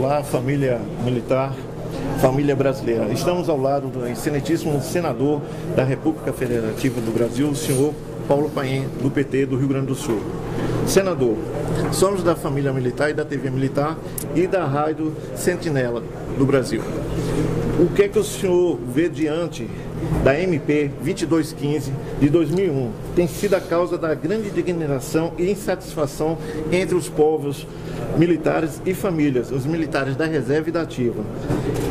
Olá, família militar, família brasileira. Estamos ao lado do excelentíssimo senador da República Federativa do Brasil, o senhor Paulo Paim, do PT do Rio Grande do Sul. Senador, somos da família militar e da TV Militar e da Rádio Sentinela do Brasil. O que é que o senhor vê diante da MP 2215 de 2001 tem sido a causa da grande indignação e insatisfação entre os povos militares e famílias, os militares da reserva e da ativa?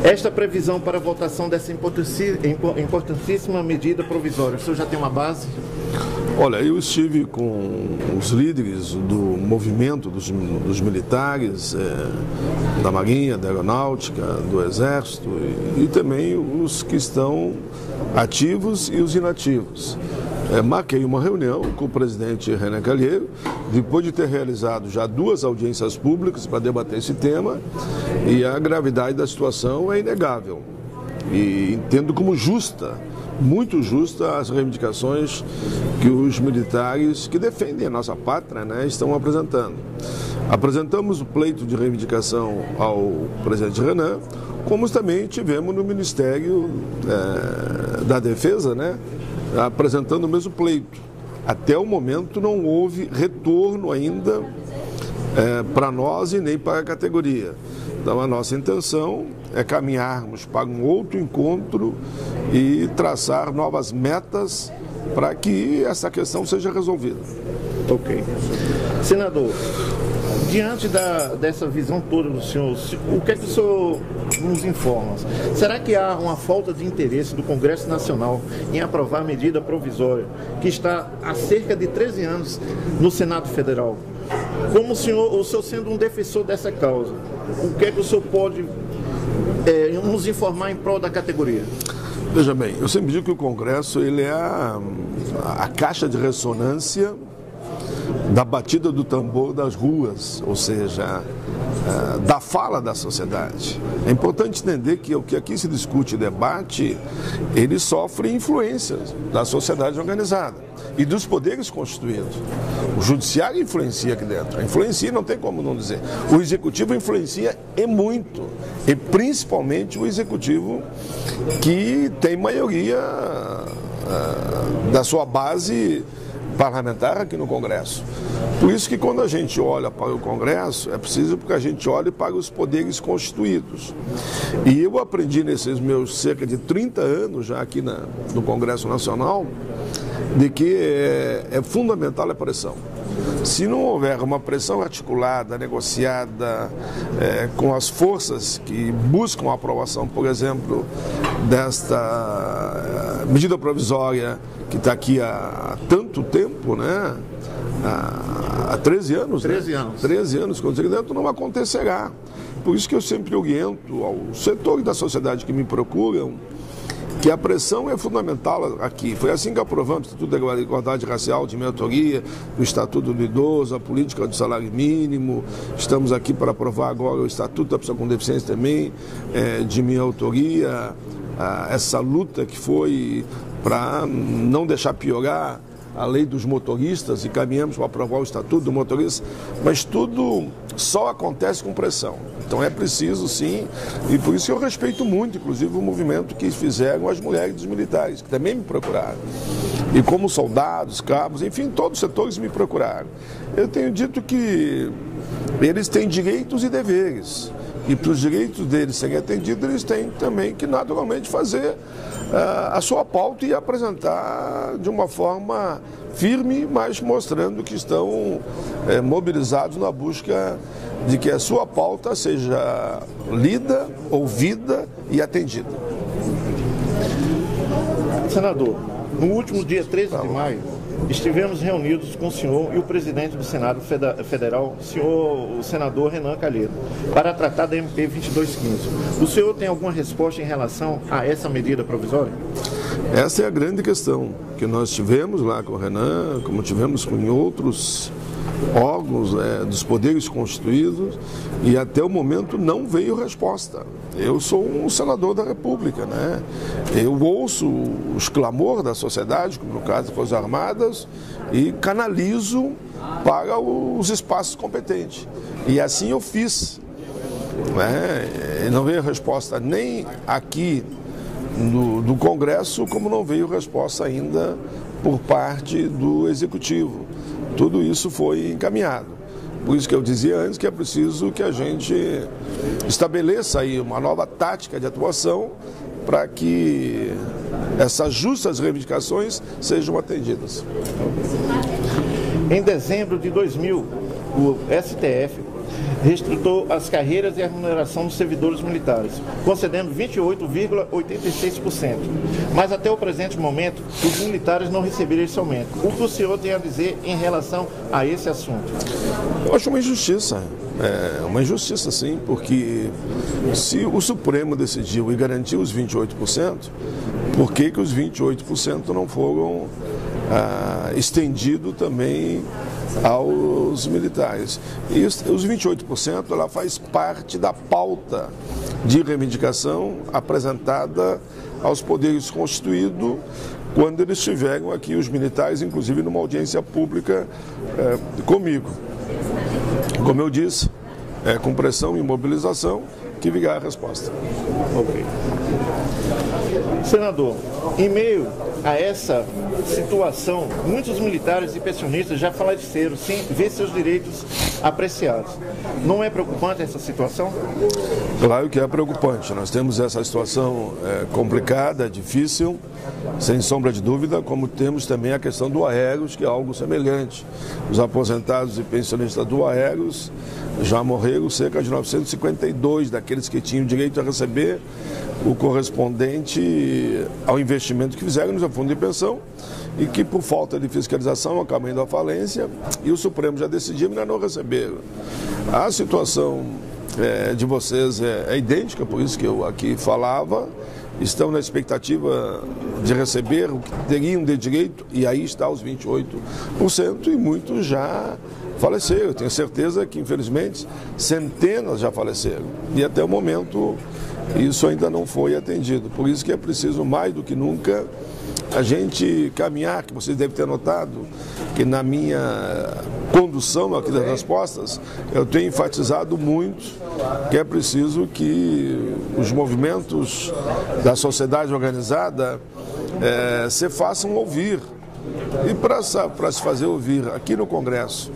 Esta previsão para a votação dessa importantíssima medida provisória, o senhor já tem uma base? Olha, eu estive com os líderes do movimento dos militares, da Marinha, da Aeronáutica, do Exército e também os que estão ativos e os inativos. Marquei uma reunião com o presidente Renan Calheiros, depois de ter realizado já 2 audiências públicas para debater esse tema, e a gravidade da situação é inegável. E entendo como justa, muito justa, as reivindicações que os militares que defendem a nossa pátria, né, estão apresentando. Apresentamos o pleito de reivindicação ao presidente Renan, como também tivemos no Ministério da Defesa, né, apresentando o mesmo pleito. Até o momento não houve retorno ainda para nós e nem para a categoria. Então a nossa intenção é caminharmos para um outro encontro e traçar novas metas para que essa questão seja resolvida. Ok. Senador, diante dessa visão toda do senhor, o que é que o senhor nos informa? Será que há uma falta de interesse do Congresso Nacional em aprovar a medida provisória que está há cerca de 13 anos no Senado Federal? Como o senhor sendo um defensor dessa causa, o que é que o senhor pode nos informar em prol da categoria? Veja bem, eu sempre digo que o Congresso ele é a caixa de ressonância da batida do tambor das ruas, ou seja, da fala da sociedade. É importante entender que o que aqui se discute e debate, ele sofre influências da sociedade organizada e dos poderes constituídos. O judiciário influencia aqui dentro, influencia, não tem como não dizer. O executivo influencia e muito, e principalmente o executivo que tem maioria da sua base parlamentar aqui no Congresso. Por isso que quando a gente olha para o Congresso, é preciso que a gente olhe para os poderes constituídos. E eu aprendi nesses meus cerca de 30 anos já aqui no Congresso Nacional, de que é fundamental a pressão. Se não houver uma pressão articulada, negociada, com as forças que buscam a aprovação, por exemplo, desta medida provisória que está aqui há tanto tempo, né? Há 13 anos. 13 né? anos. 13 anos conseguindo, não acontecerá. Por isso que eu sempre oriento ao setor da sociedade que me procuram que a pressão é fundamental aqui. Foi assim que aprovamos o Estatuto da Igualdade Racial de minha autoria, o Estatuto do Idoso, a política do salário mínimo. Estamos aqui para aprovar agora o Estatuto da Pessoa com Deficiência também, de minha autoria. Essa luta que foi para não deixar piorar a lei dos motoristas e caminhamos para aprovar o Estatuto do Motorista, mas tudo só acontece com pressão. Então é preciso sim, e por isso eu respeito muito, inclusive, o movimento que fizeram as mulheres dos militares, que também me procuraram. E como soldados, cabos, enfim, todos os setores me procuraram. Eu tenho dito que eles têm direitos e deveres. E para os direitos deles serem atendidos, eles têm também que naturalmente fazer a sua pauta e apresentar de uma forma firme, mas mostrando que estão mobilizados na busca de que a sua pauta seja lida, ouvida e atendida. Senador, no último dia 13 de maio, estivemos reunidos com o senhor e o presidente do Senado Federal, o senador Renan Calheiros, para tratar da MP 2215. O senhor tem alguma resposta em relação a essa medida provisória? Essa é a grande questão que nós tivemos lá com o Renan, como tivemos com outros órgãos dos poderes constituídos, e até o momento não veio resposta. Eu sou um senador da República, né? Eu ouço os clamores da sociedade, como no caso das Forças Armadas, e canalizo para os espaços competentes. E assim eu fiz. Não veio resposta nem aqui do Congresso, como não veio resposta ainda por parte do Executivo. Tudo isso foi encaminhado. Por isso que eu dizia antes que é preciso que a gente estabeleça aí uma nova tática de atuação para que essas justas reivindicações sejam atendidas. Em dezembro de 2000, o STF restritou as carreiras e a remuneração dos servidores militares, concedendo 28,86%. Mas até o presente momento, os militares não receberam esse aumento. O que o senhor tem a dizer em relação a esse assunto? Eu acho uma injustiça. Uma injustiça, sim, porque se o Supremo decidiu e garantiu os 28%, por que os 28% não foram estendidos também aos militares? E os 28% ela faz parte da pauta de reivindicação apresentada aos poderes constituídos quando eles estiveram aqui, os militares, inclusive numa audiência pública comigo. Como eu disse, com pressão e mobilização que virá a resposta. Ok. Senador, em meio a essa situação, muitos militares e pensionistas já faleceram sem ver seus direitos apreciados. Não é preocupante essa situação? Claro que é preocupante. Nós temos essa situação complicada, difícil, sem sombra de dúvida, como temos também a questão do Aeros, que é algo semelhante. Os aposentados e pensionistas do Aeros já morreram cerca de 952 daqueles que tinham direito a receber o correspondente ao investimento que fizeram no seu fundo de pensão e que, por falta de fiscalização, acabam indo à falência e o Supremo já decidiu ainda não receberam. A situação de vocês é idêntica, por isso que eu aqui falava, estão na expectativa de receber o que teriam de direito e aí está os 28% e muitos já faleceram. Eu tenho certeza que, infelizmente, centenas já faleceram e até o momento isso ainda não foi atendido. Por isso que é preciso, mais do que nunca, a gente caminhar, que vocês devem ter notado que na minha condução aqui das respostas, eu tenho enfatizado muito que é preciso que os movimentos da sociedade organizada se façam ouvir. E para se fazer ouvir aqui no Congresso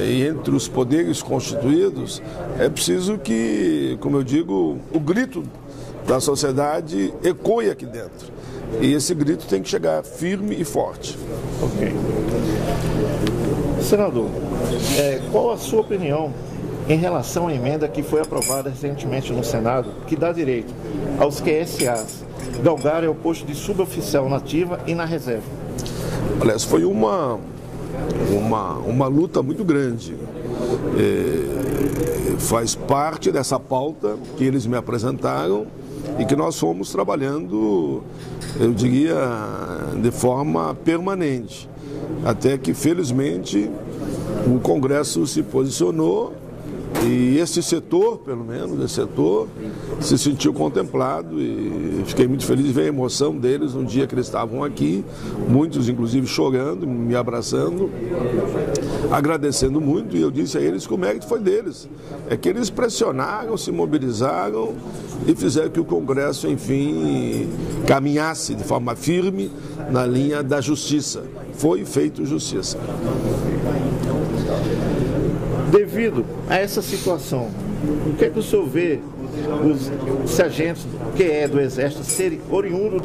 e entre os poderes constituídos, é preciso que, como eu digo, o grito da sociedade ecoe aqui dentro. E esse grito tem que chegar firme e forte. Ok. Senador, qual a sua opinião em relação à emenda que foi aprovada recentemente no Senado, que dá direito aos QSAs galgarem o posto de suboficial na ativa e na reserva? Aliás, foi uma luta muito grande. Faz parte dessa pauta que eles me apresentaram e que nós fomos trabalhando, eu diria, de forma permanente. Até que, felizmente, o Congresso se posicionou e esse setor, pelo menos, esse setor, se sentiu contemplado e fiquei muito feliz de ver a emoção deles no dia que eles estavam aqui, muitos inclusive chorando, me abraçando, agradecendo muito, e eu disse a eles que o mérito foi deles, é que eles pressionaram, se mobilizaram e fizeram que o Congresso, enfim, caminhasse de forma firme na linha da justiça. Foi feito justiça. Devido a essa situação, o que é que o senhor vê os sargentos QE do Exército serem oriundos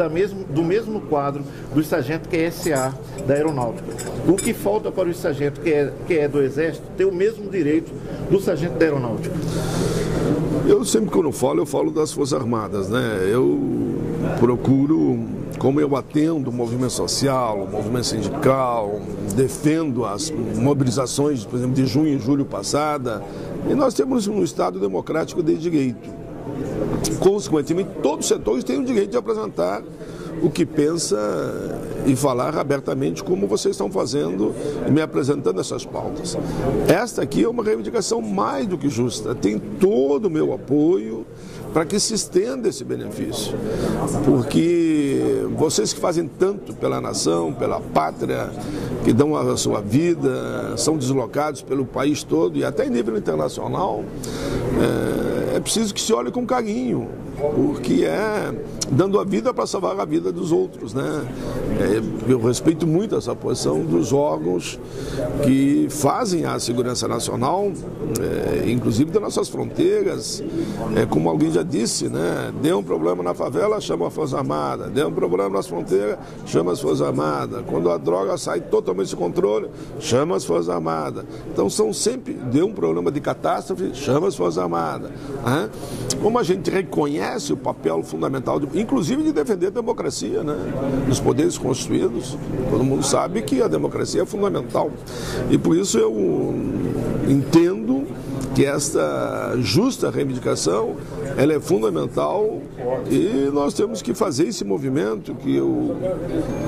do mesmo quadro do sargento QSA da Aeronáutica? O que falta para o sargento QE do Exército ter o mesmo direito do sargento da Aeronáutica? Eu sempre, quando eu falo das Forças Armadas, né? Eu procuro, como eu atendo o movimento social, o movimento sindical, defendo as mobilizações, por exemplo, de junho e julho passada, e nós temos um Estado democrático de direito. Consequentemente, todos os setores têm o direito de apresentar o que pensa e falar abertamente como vocês estão fazendo e me apresentando essas pautas. Esta aqui é uma reivindicação mais do que justa, tem todo o meu apoio para que se estenda esse benefício, porque vocês que fazem tanto pela nação, pela pátria, que dão a sua vida, são deslocados pelo país todo e até em nível internacional, é preciso que se olhe com carinho, porque é dando a vida para salvar a vida dos outros, né? Eu respeito muito essa posição dos órgãos que fazem a segurança nacional, inclusive das nossas fronteiras. Como alguém já disse, né? Deu um problema na favela, chama a Força Armada. Deu um problema nas fronteiras, chama as Forças Armadas. Quando a droga sai totalmente do controle, chama as Forças Armadas. Então são sempre, deu um problema de catástrofe, chama as Forças Armadas. Como a gente reconhece o papel fundamental, inclusive de defender a democracia, né? Dos poderes constituídos, todo mundo sabe que a democracia é fundamental. E por isso eu entendo que esta justa reivindicação, ela é fundamental e nós temos que fazer esse movimento que eu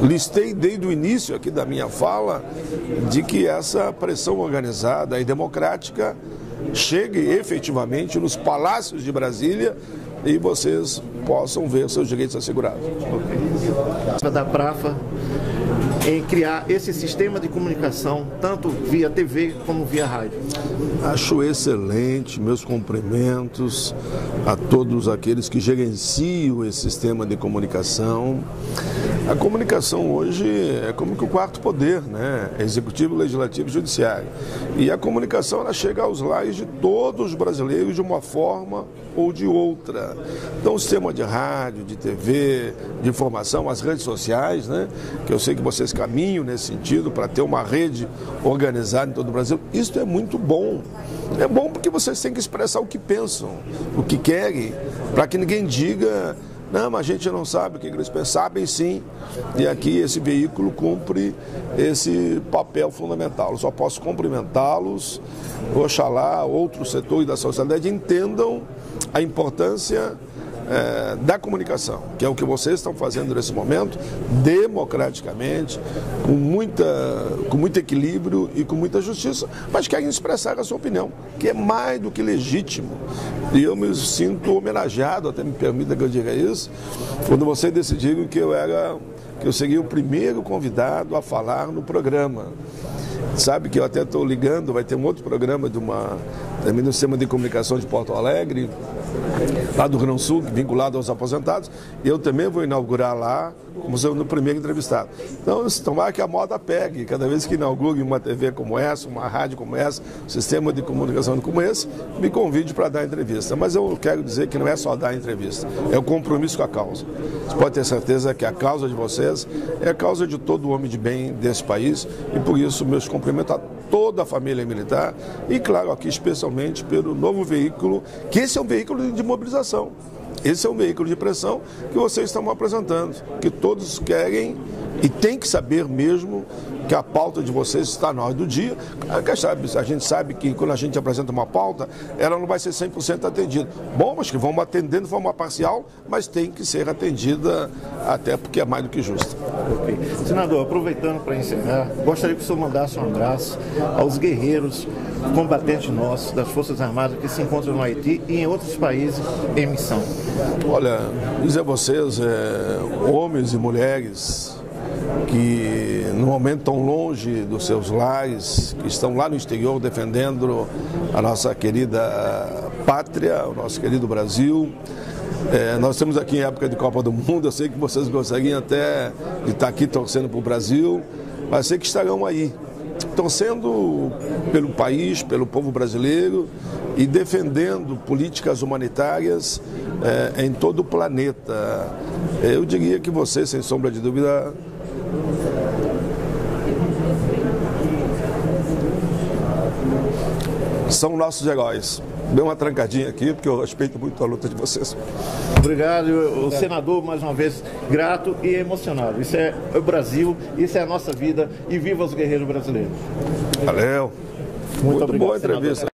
listei desde o início aqui da minha fala, de que essa pressão organizada e democrática chegue efetivamente nos palácios de Brasília e vocês possam ver seus direitos assegurados. Da Prafa em criar esse sistema de comunicação, tanto via TV como via rádio. Acho excelente, meus cumprimentos a todos aqueles que gerenciam esse sistema de comunicação. A comunicação hoje é como que o quarto poder, né? Executivo, legislativo e judiciário. E a comunicação ela chega aos lares de todos os brasileiros de uma forma ou de outra. Então o sistema de rádio, de TV, de informação, as redes sociais, né? Que eu sei que vocês caminham nesse sentido para ter uma rede organizada em todo o Brasil. Isso é muito bom. É bom porque vocês têm que expressar o que pensam, o que querem, para que ninguém diga: não, mas a gente não sabe o que eles pensam. Sabem sim, e aqui esse veículo cumpre esse papel fundamental. Eu só posso cumprimentá-los, oxalá outros setores da sociedade entendam a importância da comunicação, que é o que vocês estão fazendo nesse momento, democraticamente, com muito equilíbrio e com muita justiça, mas querem expressar a sua opinião, que é mais do que legítimo. E eu me sinto homenageado, até me permita que eu diga isso, quando vocês decidiram que eu seria o primeiro convidado a falar no programa. Sabe que eu até estou ligando, vai ter um outro programa também no sistema de comunicação de Porto Alegre, lá do Rio Grande do Sul, vinculado aos aposentados. Eu também vou inaugurar lá, como sendo o primeiro entrevistado. Então, tomara que a moda pegue. Cada vez que inaugure uma TV como essa, uma rádio como essa, um sistema de comunicação como esse, me convide para dar entrevista. Mas eu quero dizer que não é só dar entrevista, é o compromisso com a causa. Você pode ter certeza que a causa de vocês é a causa de todo homem de bem desse país e, por isso, meus cumprimentos a toda a família militar e, claro, aqui especialmente pelo novo veículo, que esse é um veículo de mobilização. Esse é um veículo de pressão que vocês estão apresentando, que todos querem e tem que saber mesmo que a pauta de vocês está na ordem do dia. A gente sabe que quando a gente apresenta uma pauta, ela não vai ser 100% atendida. Bom, mas que vamos atendendo de forma parcial, mas tem que ser atendida até porque é mais do que justa. Okay. Senador, aproveitando para encerrar, gostaria que o senhor mandasse um abraço aos guerreiros combatentes nossos, das Forças Armadas que se encontram no Haiti e em outros países em missão. Olha, dizer a vocês, homens e mulheres que no momento estão longe dos seus lares, que estão lá no exterior defendendo a nossa querida pátria, o nosso querido Brasil. Nós estamos aqui em época de Copa do Mundo, eu sei que vocês gostariam até de estar aqui torcendo para o Brasil, mas sei que estarão aí, torcendo pelo país, pelo povo brasileiro e defendendo políticas humanitárias em todo o planeta. Eu diria que vocês, sem sombra de dúvida, são nossos heróis. Dê uma trancadinha aqui, porque eu respeito muito a luta de vocês. Obrigado, o senador, mais uma vez, grato e emocionado. Isso é o Brasil, isso é a nossa vida e viva os guerreiros brasileiros. Valeu. Muito obrigado, boa entrevista.